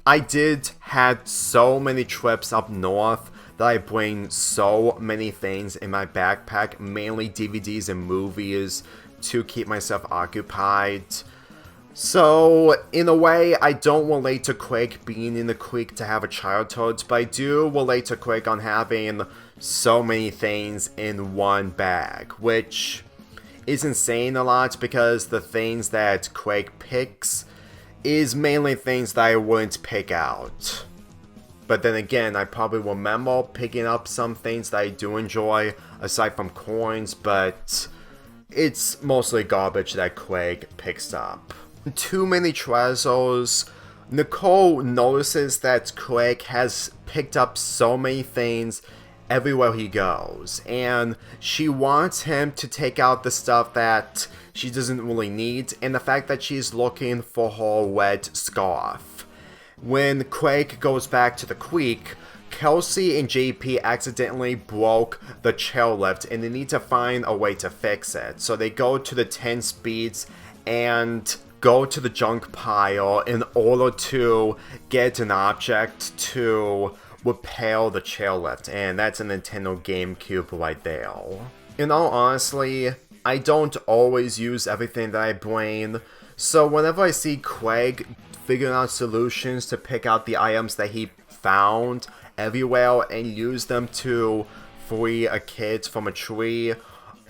I did had so many trips up north that I bring so many things in my backpack, mainly DVDs and movies, to keep myself occupied. So, in a way, I don't relate to Quake being in the creek to have a childhood, but I do relate to Quake on having so many things in one bag, which isn't saying a lot because the things that Quake picks is mainly things that I wouldn't pick out. But then again, I probably remember picking up some things that I do enjoy, aside from coins, but it's mostly garbage that Quake picks up. Too many treasures. Nicole notices that Quake has picked up so many things everywhere he goes, and she wants him to take out the stuff that she doesn't really need, and the fact that she's looking for her red scarf. When Quake goes back to the creek, Kelsey and JP accidentally broke the chairlift and they need to find a way to fix it. So they go to the 10 speeds and go to the junk pile in order to get an object to repair the chairlift, and that's a Nintendo GameCube right there. In all honesty, I don't always use everything that I bring, so whenever I see Craig figuring out solutions to pick out the items that he found everywhere and use them to free a kid from a tree,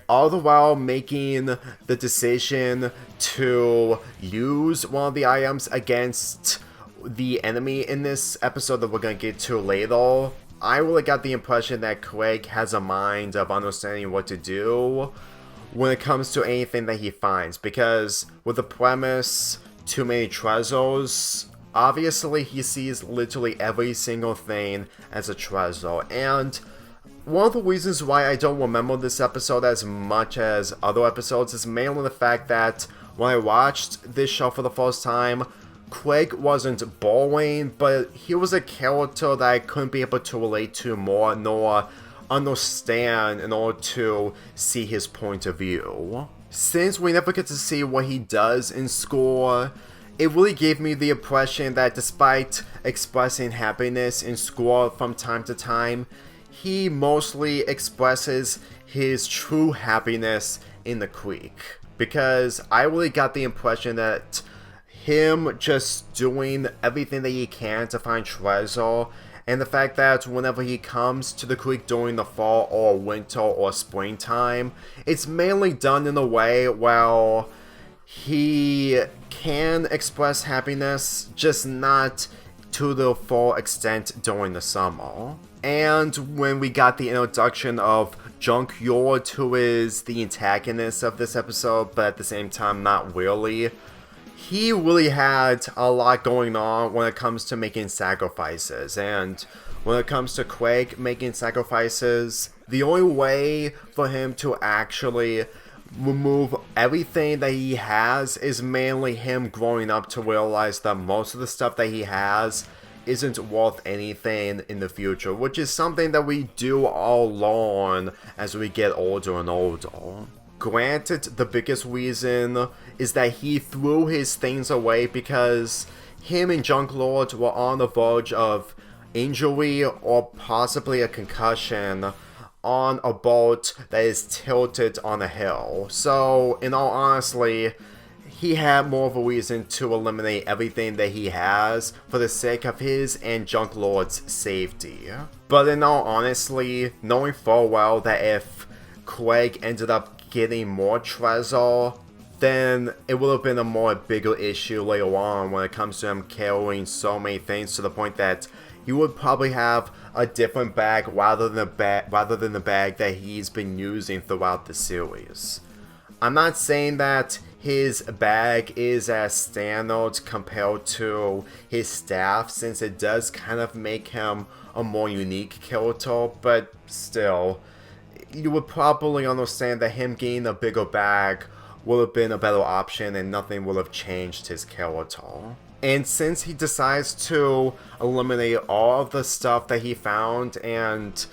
all the while making the decision to use one of the items against the enemy in this episode that we're gonna get to later, I really got the impression that Craig has a mind of understanding what to do when it comes to anything that he finds, because with the premise, too many treasures, obviously he sees literally every single thing as a treasure, and one of the reasons why I don't remember this episode as much as other episodes is mainly the fact that when I watched this show for the first time, Craig wasn't boring, but he was a character that I couldn't be able to relate to more nor understand in order to see his point of view. Since we never get to see what he does in school, it really gave me the impression that despite expressing happiness in school from time to time, he mostly expresses his true happiness in the creek. Because I really got the impression that him just doing everything that he can to find treasure, and the fact that whenever he comes to the creek during the fall or winter or springtime, it's mainly done in a way where he can express happiness, just not to the full extent during the summer. And when we got the introduction of Junkyard, who is the antagonist of this episode, but at the same time not really, he really had a lot going on when it comes to making sacrifices. And when it comes to Craig making sacrifices, the only way for him to actually remove everything that he has is mainly him growing up to realize that most of the stuff that he has isn't worth anything in the future, which is something that we do all learn as we get older and older. Granted, the biggest reason is that he threw his things away because him and Junklord were on the verge of injury or possibly a concussion on a boat that is tilted on a hill. So, in all honesty, he had more of a reason to eliminate everything that he has for the sake of his and Junklord's safety. But in all honesty, knowing full well that if Craig ended up getting more treasure, then it would have been a more bigger issue later on when it comes to him carrying so many things to the point that he would probably have a different bag rather than the bag that he's been using throughout the series. I'm not saying that his bag is as standard compared to his staff, since it does kind of make him a more unique character, but still, you would probably understand that him getting a bigger bag would have been a better option and nothing would have changed his character. And since he decides to eliminate all of the stuff that he found and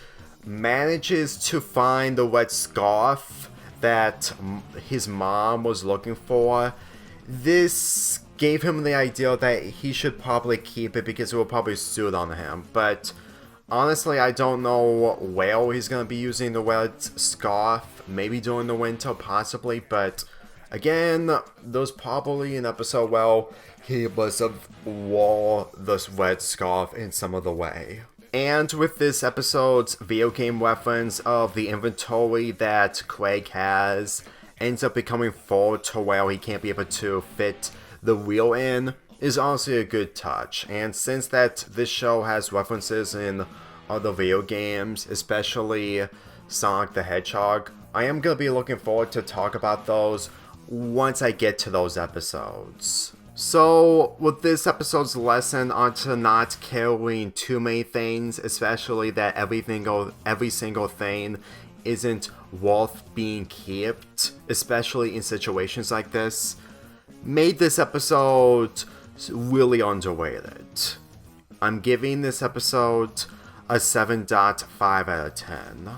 manages to find the red scarf that his mom was looking for, this gave him the idea that he should probably keep it because it will probably suit on him. But honestly, I don't know where he's going to be using the red scarf. Maybe during the winter, possibly. But again, there's probably an episode where he must have wore this red scarf in some other way. And with this episode's video game reference of the inventory that Craig has ends up becoming full to where he can't be able to fit the wheel in, is honestly a good touch. And since that this show has references in other video games, especially Sonic the Hedgehog, I am going to be looking forward to talk about those once I get to those episodes. So, with this episode's lesson onto not carrying too many things, especially that every single thing isn't worth being kept, especially in situations like this, made this episode really underrated. I'm giving this episode a 7.5 out of 10.